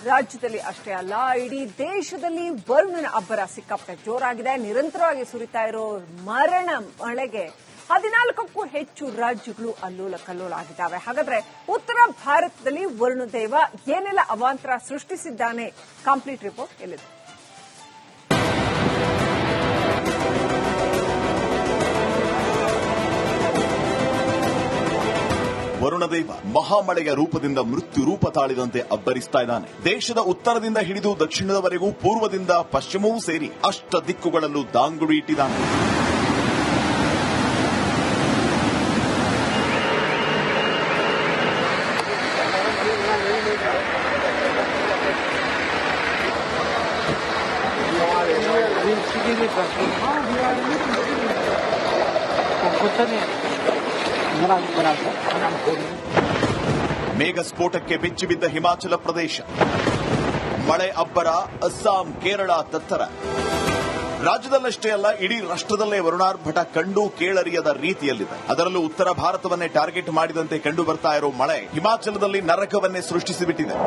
ರಾಜ್ಯದಲ್ಲಿ ಅಷ್ಟೇ ಅಲ್ಲ, ಇಡೀ ದೇಶದಲ್ಲಿ ವರುಣನ ಅಬ್ಬರ ಸಿಕ್ಕಾಪಟ್ಟೆ ಜೋರಾಗಿದೆ. ನಿರಂತರವಾಗಿ ಸುರಿತಾ ಇರೋ ಮರಣ ಮಳೆಗೆ 14ಕ್ಕೂ ಹೆಚ್ಚು ರಾಜ್ಯಗಳು ಅಲ್ಲೋಲ ಕಲ್ಲೋಲ ಆಗಿದ್ದಾವೆ. ಹಾಗಾದ್ರೆ ಉತ್ತರ ಭಾರತದಲ್ಲಿ ವರುಣದೇವ ಏನೆಲ್ಲ ಅವಾಂತರ ಸೃಷ್ಟಿಸಿದ್ದಾನೆ? ಕಂಪ್ಲೀಟ್ ರಿಪೋರ್ಟ್ ಎಲ್ಲಿದೆ? ವರುಣದೇವ ಮಹಾಮಳೆಯ ರೂಪದಿಂದ ಮೃತ್ಯು ರೂಪ ತಾಳಿದಂತೆ ಅಬ್ಬರಿಸ್ತಾ ಇದ್ದಾನೆ. ದೇಶದ ಉತ್ತರದಿಂದ ಹಿಡಿದು ದಕ್ಷಿಣದವರೆಗೂ, ಪೂರ್ವದಿಂದ ಪಶ್ಚಿಮವೂ ಸೇರಿ ಅಷ್ಟ ದಿಕ್ಕುಗಳಲ್ಲೂ ದಾಂಗುಡಿ ಇಟ್ಟಿದ್ದಾನೆ. ಮೇಘ ಸ್ಫೋಟಕ್ಕೆ ಬೆಚ್ಚಿಬಿದ್ದ ಹಿಮಾಚಲ ಪ್ರದೇಶ, ಮಳೆ ಅಬ್ಬರ ಅಸ್ಸಾಂ, ಕೇರಳ ತತ್ತರ. ರಾಜ್ಯದಲ್ಲಷ್ಟೇ ಅಲ್ಲ, ಇಡೀ ರಾಷ್ಟ್ರದಲ್ಲೇ ವರುಣಾರ್ಭಟ ಕಂಡು ಕೇಳರಿಯದ ರೀತಿಯಲ್ಲಿದೆ. ಅದರಲ್ಲೂ ಉತ್ತರ ಭಾರತವನ್ನೇ ಟಾರ್ಗೆಟ್ ಮಾಡಿದಂತೆ ಕಂಡು ಬರ್ತಾ ಇರೋ ಮಳೆ ಹಿಮಾಚಲದಲ್ಲಿ ನರಕವನ್ನೇ ಸೃಷ್ಟಿಸಿಬಿಟ್ಟಿದೆ.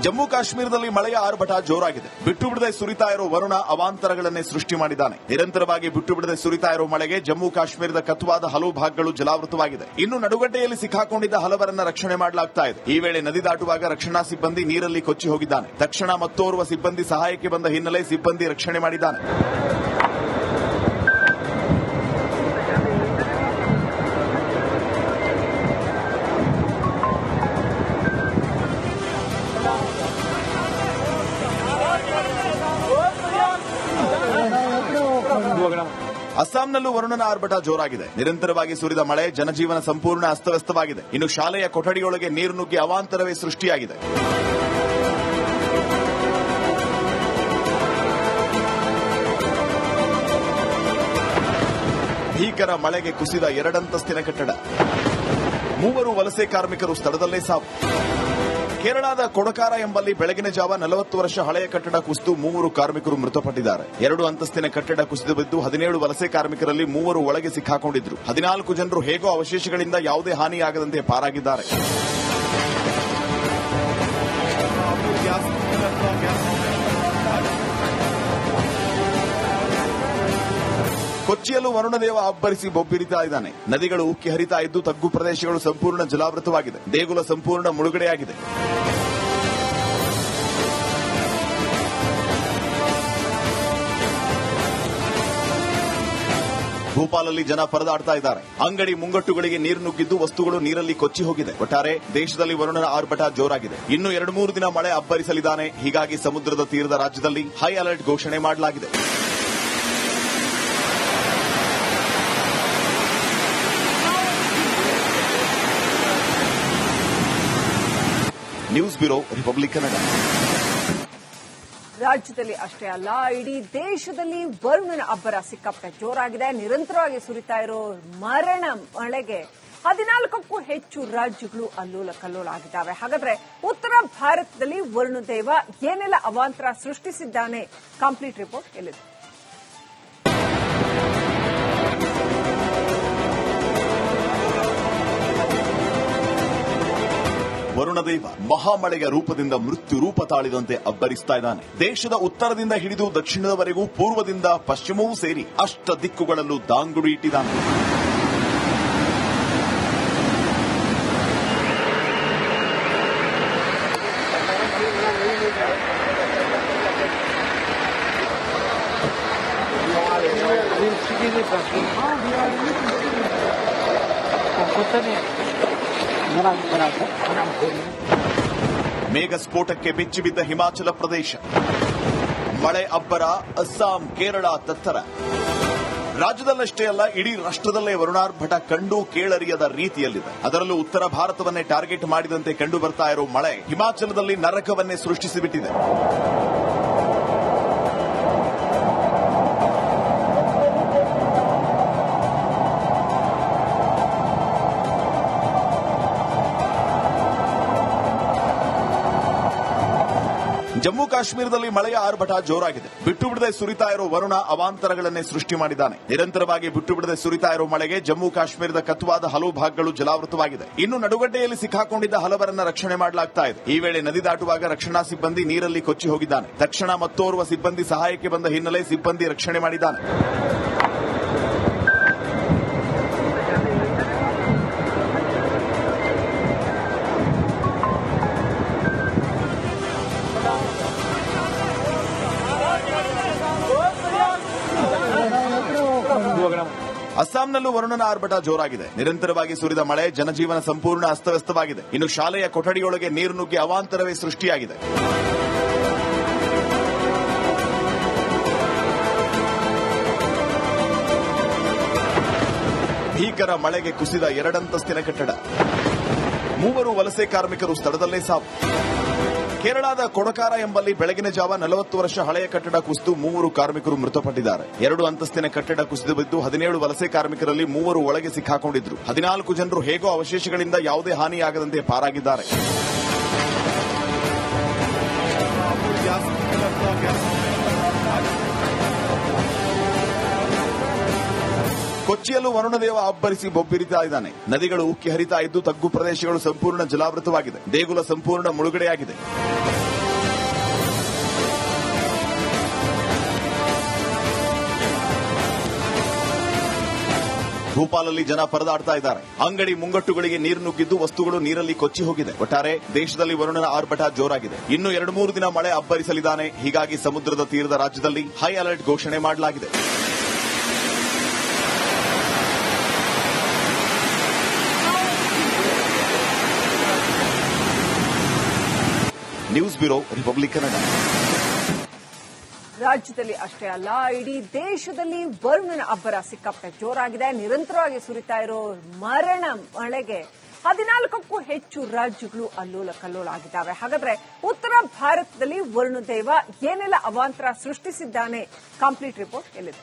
ಜಮ್ಮು ಕಾಶ್ಮೀರದಲ್ಲಿ ಮಳೆಯ ಆರ್ಭಟ ಜೋರಾಗಿದೆ. ಬಿಟ್ಟು ಬಿಡದೆ ಸುರಿತಾ ಇರೋ ವರುಣ ಅವಾಂತರಗಳನ್ನೇ ಸೃಷ್ಟಿ ಮಾಡಿದ್ದಾನೆ. ನಿರಂತರವಾಗಿ ಬಿಟ್ಟು ಬಿಡದೆ ಸುರಿತಾ ಇರೋ ಮಳೆಗೆ ಜಮ್ಮು ಕಾಶ್ಮೀರದ ಕತುವಾದ ಹಲವು ಭಾಗಗಳು ಜಲಾವೃತವಾಗಿದೆ. ಇನ್ನು ನಡುಗಡ್ಡೆಯಲ್ಲಿ ಸಿಕ್ಕಾಕೊಂಡಿದ್ದ ಹಲವರನ್ನ ರಕ್ಷಣೆ ಮಾಡಲಾಗ್ತಾ ಇದೆ. ಈ ವೇಳೆ ನದಿ ದಾಟುವಾಗ ರಕ್ಷಣಾ ಸಿಬ್ಬಂದಿ ನೀರಲ್ಲಿ ಕೊಚ್ಚಿ ಹೋಗಿದ್ದಾನೆ. ತಕ್ಷಣ ಮತ್ತೋರ್ವ ಸಿಬ್ಬಂದಿ ಸಹಾಯಕ್ಕೆ ಬಂದ ಹಿನ್ನೆಲೆ ಸಿಬ್ಬಂದಿ ರಕ್ಷಣೆ ಮಾಡಿದ್ದಾನೆ. ಅಸ್ಸಾಂನಲ್ಲೂ ವರುಣನ ಆರ್ಭಟ ಜೋರಾಗಿದೆ. ನಿರಂತರವಾಗಿ ಸುರಿದ ಮಳೆ ಜನಜೀವನ ಸಂಪೂರ್ಣ ಅಸ್ತವ್ಯಸ್ತವಾಗಿದೆ. ಇನ್ನು ಶಾಲೆಯ ಕೊಠಡಿಯೊಳಗೆ ನೀರು ನುಗ್ಗಿ ಅವಾಂತರವೇ ಸೃಷ್ಟಿಯಾಗಿದೆ. ಭೀಕರ ಮಳೆಗೆ ಕುಸಿದ 2 ಅಂತಸ್ತಿನ ಕಟ್ಟಡ, 3 ವಲಸೆ ಕಾರ್ಮಿಕರು ಸ್ಥಳದಲ್ಲೇ ಸಾವು. ಕೇರಳದ ಕೊಡಕಾರ ಎಂಬಲ್ಲಿ ಬೆಳಗಿನ ಜಾವ 40 ವರ್ಷ ಹಳೆಯ ಕಟ್ಟಡ ಕುಸಿದು 3 ಕಾರ್ಮಿಕರು ಮೃತಪಟ್ಟಿದ್ದಾರೆ. 2 ಅಂತಸ್ತಿನ ಕಟ್ಟಡ ಕುಸಿದು ಬಿದ್ದು 17 ವಲಸೆ ಕಾರ್ಮಿಕರಲ್ಲಿ 3 ಒಳಗೆ ಸಿಕ್ಕಾಕೊಂಡಿದ್ರು. 14 ಜನರು ಹೇಗೋ ಅವಶೇಷಗಳಿಂದ ಯಾವುದೇ ಹಾನಿಯಾಗದಂತೆ ಪಾರಾಗಿದ್ದಾರೆ. ಕೊಚ್ಚಿಯಲ್ಲೂ ವರುಣದೇವ ಅಬ್ಬರಿಸಿ ಬೊಬ್ಬಿರಿತಾ ಇದ್ದಾನೆ. ನದಿಗಳು ಉಕ್ಕಿ ಹರಿತಾ ಇದ್ದು ತಗ್ಗು ಪ್ರದೇಶಗಳು ಸಂಪೂರ್ಣ ಜಲಾವೃತವಾಗಿದೆ. ದೇಗುಲ ಸಂಪೂರ್ಣ ಮುಳುಗಡೆಯಾಗಿದೆ. ಭೋಪಾಲಲ್ಲಿ ಜನ ಪರದಾಡ್ತಾ ಇದ್ದಾರೆ. ಅಂಗಡಿ ಮುಂಗಟ್ಟುಗಳಿಗೆ ನೀರು ನುಗ್ಗಿದ್ದು ವಸ್ತುಗಳು ನೀರಲ್ಲಿ ಕೊಚ್ಚಿ ಹೋಗಿದೆ. ಒಟ್ಟಾರೆ ದೇಶದಲ್ಲಿ ವರುಣನ ಆರ್ಭಟ ಜೋರಾಗಿದೆ. ಇನ್ನು 2-3 ದಿನ ಮಳೆ ಅಬ್ಬರಿಸಲಿದ್ದಾನೆ. ಹೀಗಾಗಿ ಸಮುದ್ರದ ತೀರದ ರಾಜ್ಯದಲ್ಲಿ ಹೈ ಅಲರ್ಟ್ ಘೋಷಣೆ ಮಾಡಲಾಗಿದೆ. News bureau, republic Kannada. ರಾಜ್ಯದಲ್ಲಿ ಅಷ್ಟೇ ಅಲ್ಲ, ಇಡೀ ದೇಶದಲ್ಲಿ ವರುಣನ ಅಬ್ಬರ ಸಿಕ್ಕಾಪಟ್ಟೆ ಜೋರಾಗಿದೆ. ನಿರಂತರವಾಗಿ ಸುರಿತಾ ಇರೋ ಮರಣ ಮಳೆಗೆ 14ಕ್ಕೂ ಹೆಚ್ಚು ರಾಜ್ಯಗಳು ಅಲ್ಲೋಲ ಕಲ್ಲೋಲ ಆಗಿದ್ದಾವೆ. ಹಾಗಾದ್ರೆ ಉತ್ತರ ಭಾರತದಲ್ಲಿ ವರುಣದೇವ ಏನೆಲ್ಲ ಅವಾಂತರ ಸೃಷ್ಟಿಸಿದ್ದಾನೆ? ಕಂಪ್ಲೀಟ್ ರಿಪೋರ್ಟ್ ಎಲ್ಲಿದೆ? ವರುಣದೇವ ಮಹಾಮಳೆಯ ರೂಪದಿಂದ ಮೃತ್ಯು ರೂಪ ತಾಳಿದಂತೆ ಅಬ್ಬರಿಸ್ತಾ ಇದ್ದಾನೆ. ದೇಶದ ಉತ್ತರದಿಂದ ಹಿಡಿದು ದಕ್ಷಿಣದವರೆಗೂ, ಪೂರ್ವದಿಂದ ಪಶ್ಚಿಮವೂ ಸೇರಿ ಅಷ್ಟ ದಿಕ್ಕುಗಳಲ್ಲೂ ದಾಂಗುಡಿ ಇಟ್ಟಿದ್ದಾನೆ. ಮೇಘ ಸ್ಫೋಟಕ್ಕೆ ಬೆಚ್ಚಿಬಿದ್ದ ಹಿಮಾಚಲ ಪ್ರದೇಶ, ಮಳೆ ಅಬ್ಬರ ಅಸ್ಸಾಂ, ಕೇರಳ ತತ್ತರ. ರಾಜ್ಯದಲ್ಲಷ್ಟೇ ಅಲ್ಲ, ಇಡೀ ರಾಷ್ಟ್ರದಲ್ಲೇ ವರುಣಾರ್ಭಟ ಕಂಡು ಕೇಳರಿಯದ ರೀತಿಯಲ್ಲಿದೆ. ಅದರಲ್ಲೂ ಉತ್ತರ ಭಾರತವನ್ನೇ ಟಾರ್ಗೆಟ್ ಮಾಡಿದಂತೆ ಕಂಡು ಬರ್ತಾ ಇರೋ ಮಳೆ ಹಿಮಾಚಲದಲ್ಲಿ ನರಕವನ್ನೇ ಸೃಷ್ಟಿಸಿಬಿಟ್ಟಿದೆ. ಜಮ್ಮು ಕಾಶ್ಮೀರದಲ್ಲಿ ಮಳೆಯ ಆರ್ಭಟ ಜೋರಾಗಿದೆ. ಬಿಟ್ಟು ಬಿಡದೆ ಸುರಿತಾ ಇರೋ ವರುಣ ಅವಾಂತರಗಳನ್ನೇ ಸೃಷ್ಟಿ ಮಾಡಿದ್ದಾನೆ. ನಿರಂತರವಾಗಿ ಬಿಟ್ಟು ಬಿಡದೆ ಸುರಿತಾ ಇರೋ ಮಳೆಗೆ ಜಮ್ಮು ಕಾಶ್ಮೀರದ ಕತ್ತುವಾದ ಹಲವು ಭಾಗಗಳು ಜಲಾವೃತವಾಗಿದೆ. ಇನ್ನು ನಡುಗಡ್ಡೆಯಲ್ಲಿ ಸಿಕ್ಕಾಕೊಂಡಿದ್ದ ಹಲವರನ್ನ ರಕ್ಷಣೆ ಮಾಡಲಾಗ್ತಾ ಇದೆ. ಈ ವೇಳೆ ನದಿ ದಾಟುವಾಗ ರಕ್ಷಣಾ ಸಿಬ್ಬಂದಿ ನೀರಲ್ಲಿ ಕೊಚ್ಚಿ ಹೋಗಿದ್ದಾನೆ. ತಕ್ಷಣ ಮತ್ತೋರ್ವ ಸಿಬ್ಬಂದಿ ಸಹಾಯಕ್ಕೆ ಬಂದ ಹಿನ್ನೆಲೆ ಸಿಬ್ಬಂದಿ ರಕ್ಷಣೆ ಮಾಡಿದ್ದಾನೆ. ಅಸ್ಸಾಂನಲ್ಲೂ ವರುಣನ ಆರ್ಭಟ ಜೋರಾಗಿದೆ. ನಿರಂತರವಾಗಿ ಸುರಿದ ಮಳೆ ಜನಜೀವನ ಸಂಪೂರ್ಣ ಅಸ್ತವ್ಯಸ್ತವಾಗಿದೆ. ಇನ್ನು ಶಾಲೆಯ ಕೊಠಡಿಯೊಳಗೆ ನೀರು ನುಗ್ಗಿ ಅವಾಂತರವೇ ಸೃಷ್ಟಿಯಾಗಿದೆ. ಭೀಕರ ಮಳೆಗೆ ಕುಸಿದ 2 ಅಂತಸ್ತಿನ ಕಟ್ಟಡ. 3 ವಲಸೆ ಕಾರ್ಮಿಕರು ಸ್ಥಳದಲ್ಲೇ ಸಾವು. ಕೇರಳದ ಕೊಡಕಾರ ಎಂಬಲ್ಲಿ ಬೆಳಗಿನ ಜಾವ 40 ವರ್ಷ ಹಳೆಯ ಕಟ್ಟಡ ಕುಸಿದು 3 ಕಾರ್ಮಿಕರು ಮೃತಪಟ್ಟಿದ್ದಾರೆ. 2 ಅಂತಸ್ತಿನ ಕಟ್ಟಡ ಕುಸಿದು ಬಿದ್ದು 17 ವಲಸೆ ಕಾರ್ಮಿಕರಲ್ಲಿ 3 ಒಳಗೆ ಸಿಕ್ಕಾಕೊಂಡಿದ್ರು. 14 ಜನರು ಹೇಗೋ ಅವಶೇಷಗಳಿಂದ ಯಾವುದೇ ಹಾನಿಯಾಗದಂತೆ ಪಾರಾಗಿದ್ದಾರೆ. ಕೊಚ್ಚಿಯಲ್ಲೂ ವರುಣದೇವ ಅಬ್ಬರಿಸಿ ಬೊಬ್ಬಿರಿತಾ ಇದ್ದಾನೆ. ನದಿಗಳು ಉಕ್ಕಿ ಹರಿತಾ ಇದ್ದು ತಗ್ಗು ಪ್ರದೇಶಗಳು ಸಂಪೂರ್ಣ ಜಲಾವೃತವಾಗಿದೆ. ದೇಗುಲ ಸಂಪೂರ್ಣ ಮುಳುಗಡೆಯಾಗಿದೆ. ಭೂಪಾಲಲ್ಲಿ ಜನ ಪರದಾಡ್ತಾ ಇದ್ದಾರೆ. ಅಂಗಡಿ ಮುಂಗಟ್ಟುಗಳಿಗೆ ನೀರು ನುಗ್ಗಿದ್ದು ವಸ್ತುಗಳು ನೀರಲ್ಲಿ ಕೊಚ್ಚಿ ಹೋಗಿದೆ. ಒಟ್ಟಾರೆ ದೇಶದಲ್ಲಿ ವರುಣನ ಆರ್ಭಟ ಜೋರಾಗಿದೆ. ಇನ್ನು 2-3 ದಿನ ಮಳೆ ಅಬ್ಬರಿಸಲಿದ್ದಾನೆ. ಹೀಗಾಗಿ ಸಮುದ್ರದ ತೀರದ ರಾಜ್ಯದಲ್ಲಿ ಹೈ ಅಲರ್ಟ್ ಘೋಷಣೆ ಮಾಡಲಾಗಿದೆ. News bureau, republic Kannada. ರಾಜ್ಯದಲ್ಲಿ ಅಷ್ಟೇ ಅಲ್ಲ, ಇಡೀ ದೇಶದಲ್ಲಿ ವರುಣನ ಅಬ್ಬರ ಸಿಕ್ಕಾಪಟ್ಟೆ ಜೋರಾಗಿದೆ. ನಿರಂತರವಾಗಿ ಸುರಿತಾ ಇರೋ ಮರಣ ಮಳೆಗೆ 14ಕ್ಕೂ ಹೆಚ್ಚು ರಾಜ್ಯಗಳು ಅಲ್ಲೋಲ ಕಲ್ಲೋಲ ಆಗಿದ್ದಾವೆ. ಹಾಗಾದ್ರೆ ಉತ್ತರ ಭಾರತದಲ್ಲಿ ವರುಣದೇವ ಏನೆಲ್ಲ ಅವಾಂತರ ಸೃಷ್ಟಿಸಿದ್ದಾನೆ? ಕಂಪ್ಲೀಟ್ ರಿಪೋರ್ಟ್ ಎಲ್ಲಿದೆ?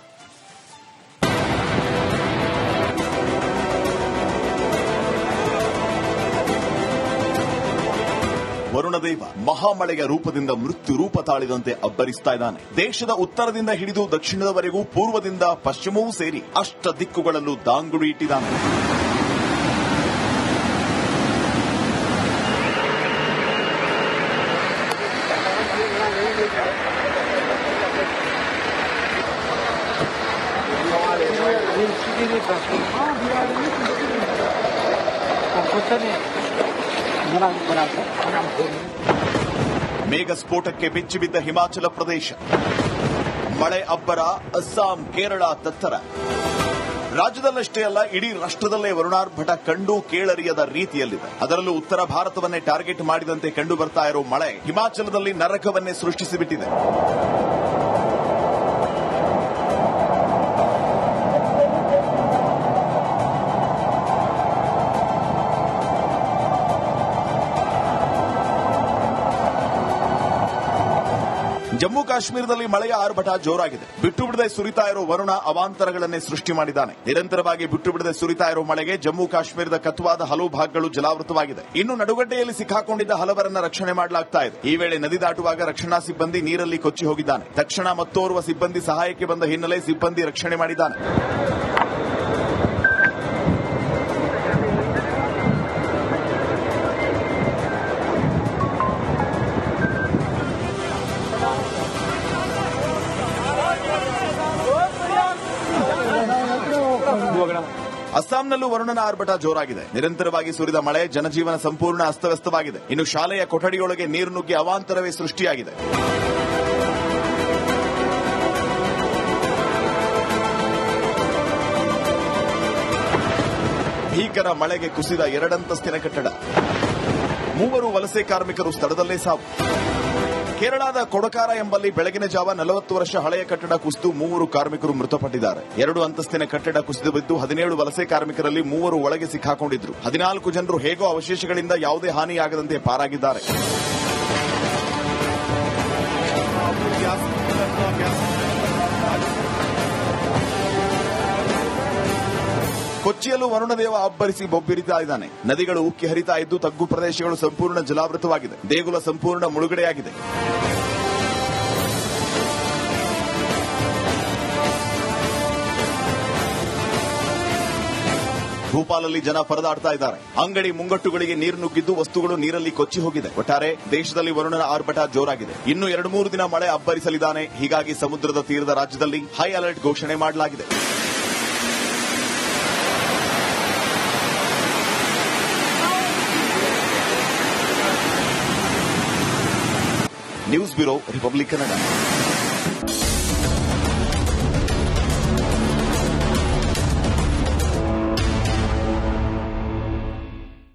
ವರುಣದೇವ ಮಹಾಮಳೆಯ ರೂಪದಿಂದ ಮೃತ್ಯು ರೂಪ ತಾಳಿದಂತೆ ಅಬ್ಬರಿಸ್ತಾ ಇದ್ದಾನೆ. ದೇಶದ ಉತ್ತರದಿಂದ ಹಿಡಿದು ದಕ್ಷಿಣದವರೆಗೂ, ಪೂರ್ವದಿಂದ ಪಶ್ಚಿಮವೂ ಸೇರಿ ಅಷ್ಟ ದಿಕ್ಕುಗಳಲ್ಲೂ ದಾಂಗುಡಿ ಇಟ್ಟಿದ್ದಾನೆ. ಮೇಘ ಸ್ಫೋಟಕ್ಕೆ ಬೆಚ್ಚಿಬಿದ್ದ ಹಿಮಾಚಲ ಪ್ರದೇಶ. ಮಳೆ ಅಬ್ಬರ ಅಸ್ಸಾಂ, ಕೇರಳ ತತ್ತರ. ರಾಜ್ಯದಲ್ಲಷ್ಟೇ ಅಲ್ಲ, ಇಡೀ ರಾಷ್ಟ್ರದಲ್ಲೇ ವರುಣಾರ್ಭಟ ಕಂಡು ಕೇಳರಿಯದ ರೀತಿಯಲ್ಲಿದೆ. ಅದರಲ್ಲೂ ಉತ್ತರ ಭಾರತವನ್ನೇ ಟಾರ್ಗೆಟ್ ಮಾಡಿದಂತೆ ಕಂಡು ಬರ್ತಾ ಇರೋ ಮಳೆ ಹಿಮಾಚಲದಲ್ಲಿ ನರಕವನ್ನೇ ಸೃಷ್ಟಿಸಿಬಿಟ್ಟಿದೆ. ಜಮ್ಮು ಕಾಶ್ಮೀರದಲ್ಲಿ ಮಳೆಯ ಆರ್ಭಟ ಜೋರಾಗಿದೆ. ಬಿಟ್ಟು ಬಿಡದೆ ಸುರಿತಾ ಇರೋ ವರುಣ ಅವಾಂತರಗಳನ್ನೇ ಸೃಷ್ಟಿ ಮಾಡಿದ್ದಾನೆ. ನಿರಂತರವಾಗಿ ಬಿಟ್ಟು ಬಿಡದೆ ಸುರಿತಾ ಇರೋ ಮಳೆಗೆ ಜಮ್ಮು ಕಾಶ್ಮೀರದ ಕತ್ತುವಾದ ಹಲವು ಭಾಗಗಳು ಜಲಾವೃತವಾಗಿದೆ. ಇನ್ನು ನಡುಗಡ್ಡೆಯಲ್ಲಿ ಸಿಕ್ಕಾಕೊಂಡಿದ್ದ ಹಲವರನ್ನ ರಕ್ಷಣೆ ಮಾಡಲಾಗ್ತಾ ಇದೆ. ಈ ವೇಳೆ ನದಿ ದಾಟುವಾಗ ರಕ್ಷಣಾ ಸಿಬ್ಬಂದಿ ನೀರಲ್ಲಿ ಕೊಚ್ಚಿ ಹೋಗಿದ್ದಾನೆ. ತಕ್ಷಣ ಮತ್ತೋರ್ವ ಸಿಬ್ಬಂದಿ ಸಹಾಯಕ್ಕೆ ಬಂದ ಹಿನ್ನೆಲೆ ಸಿಬ್ಬಂದಿ ರಕ್ಷಣೆ ಮಾಡಿದ್ದಾನೆ. ಅಸ್ಸಾಂನಲ್ಲೂ ವರುಣನ ಆರ್ಭಟ ಜೋರಾಗಿದೆ. ನಿರಂತರವಾಗಿ ಸುರಿದ ಮಳೆ ಜನಜೀವನ ಸಂಪೂರ್ಣ ಅಸ್ತವ್ಯಸ್ತವಾಗಿದೆ. ಇನ್ನು ಶಾಲೆಯ ಕೊಠಡಿಯೊಳಗೆ ನೀರು ನುಗ್ಗಿ ಅವಾಂತರವೇ ಸೃಷ್ಟಿಯಾಗಿದೆ. ಭೀಕರ ಮಳೆಗೆ ಕುಸಿದ 2 ಅಂತಸ್ತಿನ ಕಟ್ಟಡ. 3 ವಲಸೆ ಕಾರ್ಮಿಕರು ಸ್ಥಳದಲ್ಲೇ ಸಾವು. ಕೇರಳದ ಕೊಡಕಾರ ಎಂಬಲ್ಲಿ ಬೆಳಗಿನ ಜಾವ 40 ವರ್ಷ ಹಳೆಯ ಕಟ್ಟಡ ಕುಸಿದು 3 ಕಾರ್ಮಿಕರು ಮೃತಪಟ್ಟಿದ್ದಾರೆ. 2 ಅಂತಸ್ತಿನ ಕಟ್ಟಡ ಕುಸಿದು ಬಿದ್ದು 17 ವಲಸೆ ಕಾರ್ಮಿಕರಲ್ಲಿ 3 ಒಳಗೆ ಸಿಕ್ಕಾಕೊಂಡಿದ್ರು. 14 ಜನರು ಹೇಗೋ ಅವಶೇಷಗಳಿಂದ ಯಾವುದೇ ಹಾನಿಯಾಗದಂತೆ ಪಾರಾಗಿದ್ದಾರೆ. ಕೊಚ್ಚಿಯಲ್ಲೂ ವರುಣದೇವ ಅಬ್ಬರಿಸಿ ಬೊಬ್ಬಿರಿತಾ ಇದ್ದಾನೆ. ನದಿಗಳು ಉಕ್ಕಿ ಹರಿತಾ ಇದ್ದು ತಗ್ಗು ಪ್ರದೇಶಗಳು ಸಂಪೂರ್ಣ ಜಲಾವೃತವಾಗಿದೆ. ದೇಗುಲ ಸಂಪೂರ್ಣ ಮುಳುಗಡೆಯಾಗಿದೆ. ಭೂಪಾಲಲ್ಲಿ ಜನ ಪರದಾಡ್ತಾ ಇದ್ದಾರೆ. ಅಂಗಡಿ ಮುಂಗಟ್ಟುಗಳಿಗೆ ನೀರು ನುಗ್ಗಿದ್ದು ವಸ್ತುಗಳು ನೀರಲ್ಲಿ ಕೊಚ್ಚಿ ಹೋಗಿದೆ. ಒಟ್ಟಾರೆ ದೇಶದಲ್ಲಿ ವರುಣನ ಆರ್ಭಟ ಜೋರಾಗಿದೆ. ಇನ್ನು 2-3 ದಿನ ಮಳೆ ಅಬ್ಬರಿಸಲಿದ್ದಾನೆ. ಹೀಗಾಗಿ ಸಮುದ್ರದ ತೀರದ ರಾಜ್ಯದಲ್ಲಿ ಹೈ ಅಲರ್ಟ್ ಘೋಷಣೆ ಮಾಡಲಾಗಿದೆ. News bureau, republic Kannada.